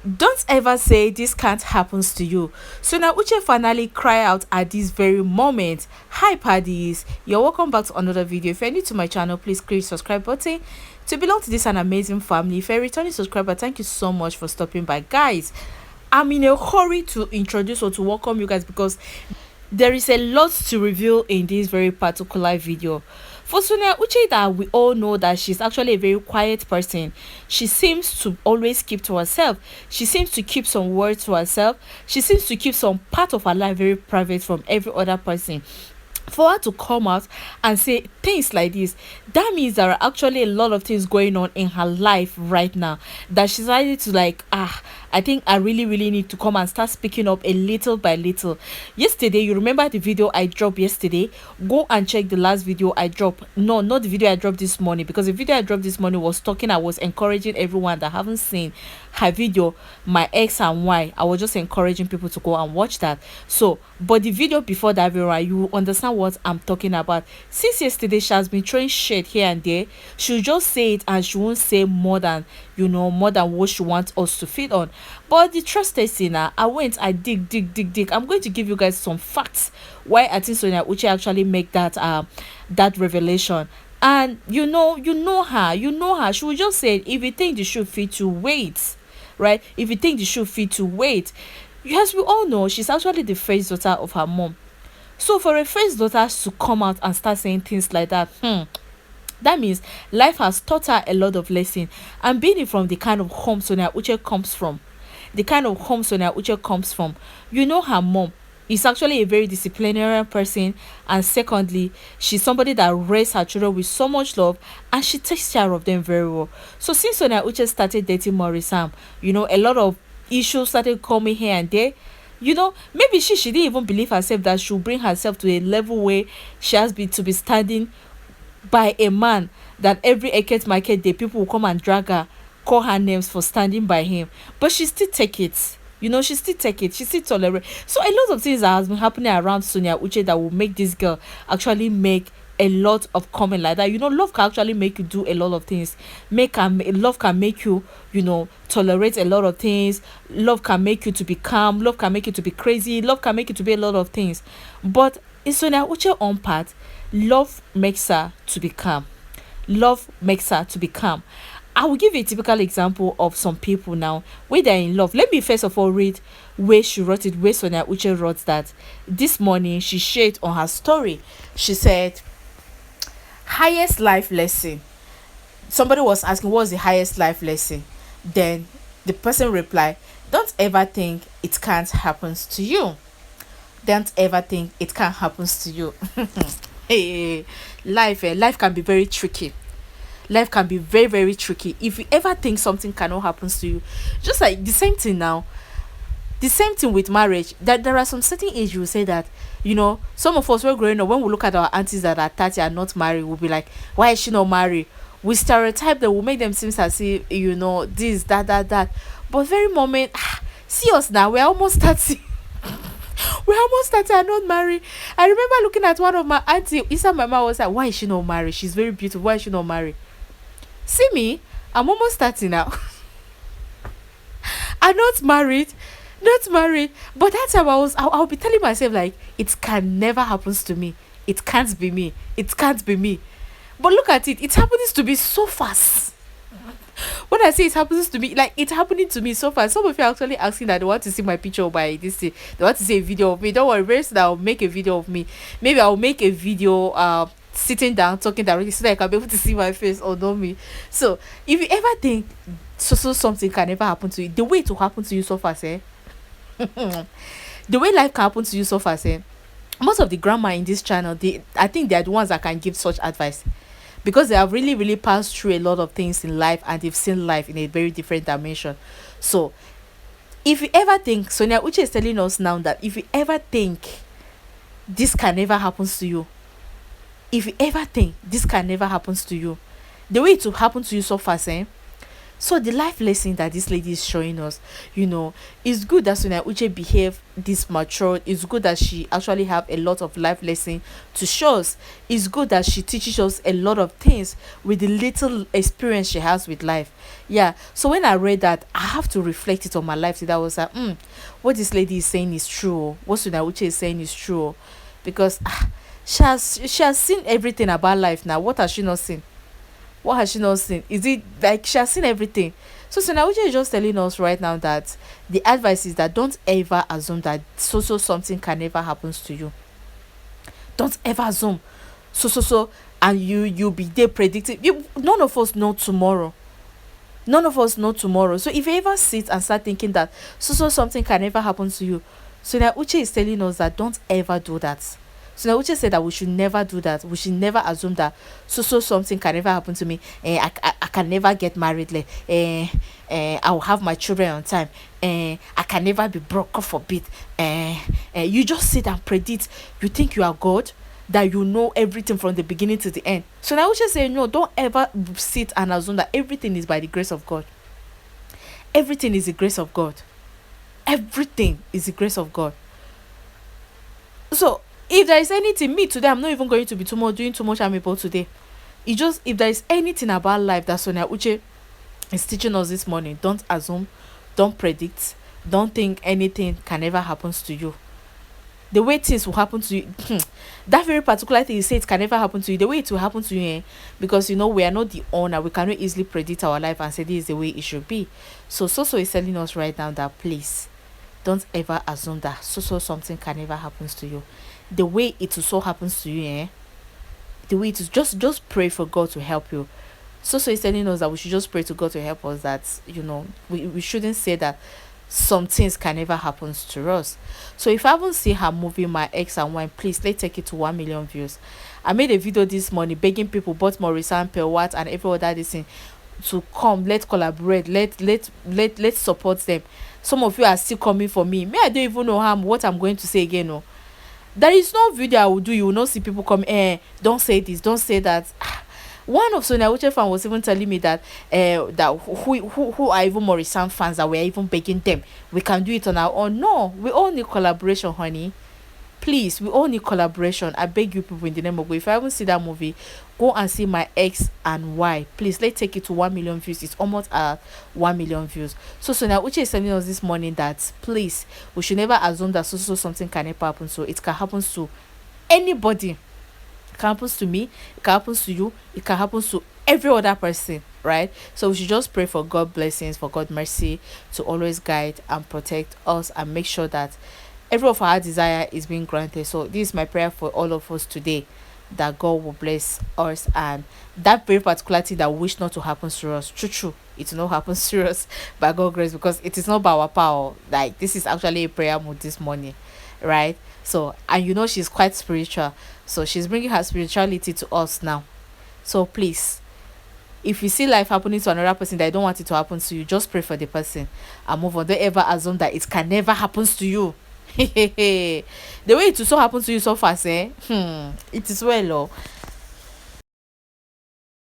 Don't ever say this can't happen to you. So now Uche finally cry out at this very moment. Hi paddies, you're welcome back to another video. If you're new to my channel, please click subscribe button to belong to this an amazing family. If you're a returning subscriber, thank you so much for stopping by. Guys, I'm in a hurry to introduce or to welcome you guys because there is a lot to reveal in this very particular video. For Sonia Uche, that we all know that she's actually a very quiet person. She seems to always keep to herself. She seems to keep some words to herself. She seems to keep some part of her life very private from every other person. For her to come out and say things like this, that means there are actually a lot of things going on in her life right now, that she's decided to like, I think I really need to come and start speaking up a little by little. Yesterday, you remember the video I dropped yesterday? Go and check the last video I dropped. No, not the video I dropped this morning, because the video I dropped this morning was talking, I was encouraging everyone that haven't seen her video, my X and Y. I was just encouraging people to go and watch that. So but the video before that video, right, you understand what I'm talking about. Since yesterday, she has been throwing shit here and there. She'll just say it and she won't say more than, more than what she wants us to feed on. But the trust is in her. I went, I dig. I'm going to give you guys some facts why I think Sonia Uche actually make that revelation. And you know her. She will just say, if you think the shoe fit to wait, right? If you think the shoe fit to wait, as we all know, she's actually the first daughter of her mom. So for a first daughter to come out and start saying things like that, that means life has taught her a lot of lesson. And being from the kind of home Sonia Uche comes from, her mom is actually a very disciplinarian person, and secondly, she's somebody that raised her children with so much love, and she takes care of them very well. So since Sonia Uche started dating Maurice Sam, a lot of issues started coming here and there. Maybe she didn't even believe herself that she'll bring herself to a level where she has been to be standing by a man that every eket market day people will come and drag her, call her names for standing by him. But she still take it. She still take it. She still tolerate. So a lot of things that has been happening around Sonia Uche that will make this girl actually make a lot of comment like that. Love can actually make you do a lot of things. Love can make you, tolerate a lot of things. Love can make you to be calm. Love can make you to be crazy. Love can make you to be a lot of things. But in Sonia Uche own part, love makes her to be calm. Love makes her to be calm. I will give you a typical example of some people now where they're in love. Let me first of all read where she wrote it, where Sonia Uche wrote that this morning she shared on her story. She said, highest life lesson. Somebody was asking, what's the highest life lesson? Then the person replied, don't ever think it can't happen to you. Don't ever think it can't happen to you. Hey, life can be very tricky. Life can be very tricky. If you ever think something cannot happen to you, just like the same thing now, the same thing with marriage, that there are some certain age you will say that, some of us were growing up, when we look at our aunties that are 30 and not married, we'll be like, why is she not married? We stereotype them, will make them seem as if, this, that. But very moment, see us now, we're almost 30. We're almost 30 and not married. I remember looking at one of my auntie inside my mouth, was like, why is she not married? She's very beautiful. Why is she not married? See me, I'm almost 30 now. I'm not married. Not married. But that time I'll be telling myself like, it can never happen to me. It can't be me. It can't be me. But look at it. It happens to me so fast. When I say it happens to me, like it's happening to me so fast. Some of you are actually asking that they want to see my picture by this thing. They want to see a video of me. Don't worry, very soon I'll make a video of me. Maybe I'll make a video sitting down talking directly so that I can be able to see my face or know me. So if you ever think so something can never happen to you, the way it will happen to you so fast, the way life can happen to you so fast, most of the grandma in this channel, I think they are the ones that can give such advice, because they have really passed through a lot of things in life and they've seen life in a very different dimension. So if you ever think, Sonia Uche is telling us now that if you ever think this can never happen to you, if you ever think this can never happen to you, the way it will happen to you so fast, So the life lesson that this lady is showing us, it's good that Sonia Uche behave this mature. It's good that she actually have a lot of life lesson to show us. It's good that she teaches us a lot of things with the little experience she has with life. Yeah. So when I read that, I have to reflect it on my life. So that was like, what this lady is saying is true. What Sonia Uche is saying is true, because she has seen everything about life now. What has she not seen? What has she not seen? Is it like she has seen everything? So Sonawuche is just telling us right now that the advice is that don't ever assume that something can never happens to you. Don't ever assume so and you'll be there predicting. None of us know tomorrow. None of us know tomorrow. So if you ever sit and start thinking that something can never happen to you, so now Uche is telling us that don't ever do that. So now Uche said that we should never do that. We should never assume that something can never happen to me. I can never get married. Like, I will have my children on time. I can never be broke, God forbid. You just sit and predict. You think you are God, that you know everything from the beginning to the end. So now Uche say no, don't ever sit and assume that everything is by the grace of God. Everything is the grace of God. Everything is the grace of God. So if there is anything, me today, I'm not even going to be doing too much amiable today. It just, if there is anything about life that Sonia Uche is teaching us this morning, don't assume, don't predict, don't think anything can ever happen to you. The way things will happen to you, that very particular thing you say it can never happen to you, the way it will happen to you, because we are not the owner, we cannot easily predict our life and say this is the way it should be. So is telling us right now that please don't ever assume that something can never happen to you. The way it will so happens to you, the way it is, just pray for God to help you. So is telling us that we should just pray to God to help us, that we shouldn't say that some things can never happen to us. So if I haven't seen her movie My Ex and Wine, please let's take it to 1 million views. I made a video this morning begging people, both Morrison, Pelwat and every other this thing, to come, let's collaborate, let's support them. Some of you are still coming for me. I don't even know what I'm going to say again. No, there is no video I will do, you will not see people come, don't say this, don't say that. One of Sonia Uche fan was even telling me that who are even Morrison fans, that we are even begging them, we can do it on our own. No, we all need collaboration, honey. Please, we all need collaboration. I beg you people in the name of God, if I haven't seen that movie, go and see My Ex and Why. Please, let's take it to 1 million views. It's almost at 1 million views. So Sonia Uche is telling us this morning that please, we should never assume that something can never happen. So it can happen to anybody. It can happen to me, it can happen to you, it can happen to every other person, right? So we should just pray for God blessings, for God mercy to always guide and protect us, and make sure that every of our desire is being granted. So this is my prayer for all of us today, that God will bless us, and that very particular thing that we wish not to happen to us, true, it will not happen to us by God's grace, because it is not by our power. Like, this is actually a prayer mood this morning, right? So, and she's quite spiritual, so she's bringing her spirituality to us now. So please, if you see life happening to another person that you don't want it to happen to you, just pray for the person and move on. Don't ever assume that it can never happen to you. The way it will so happen to you so fast, it is well,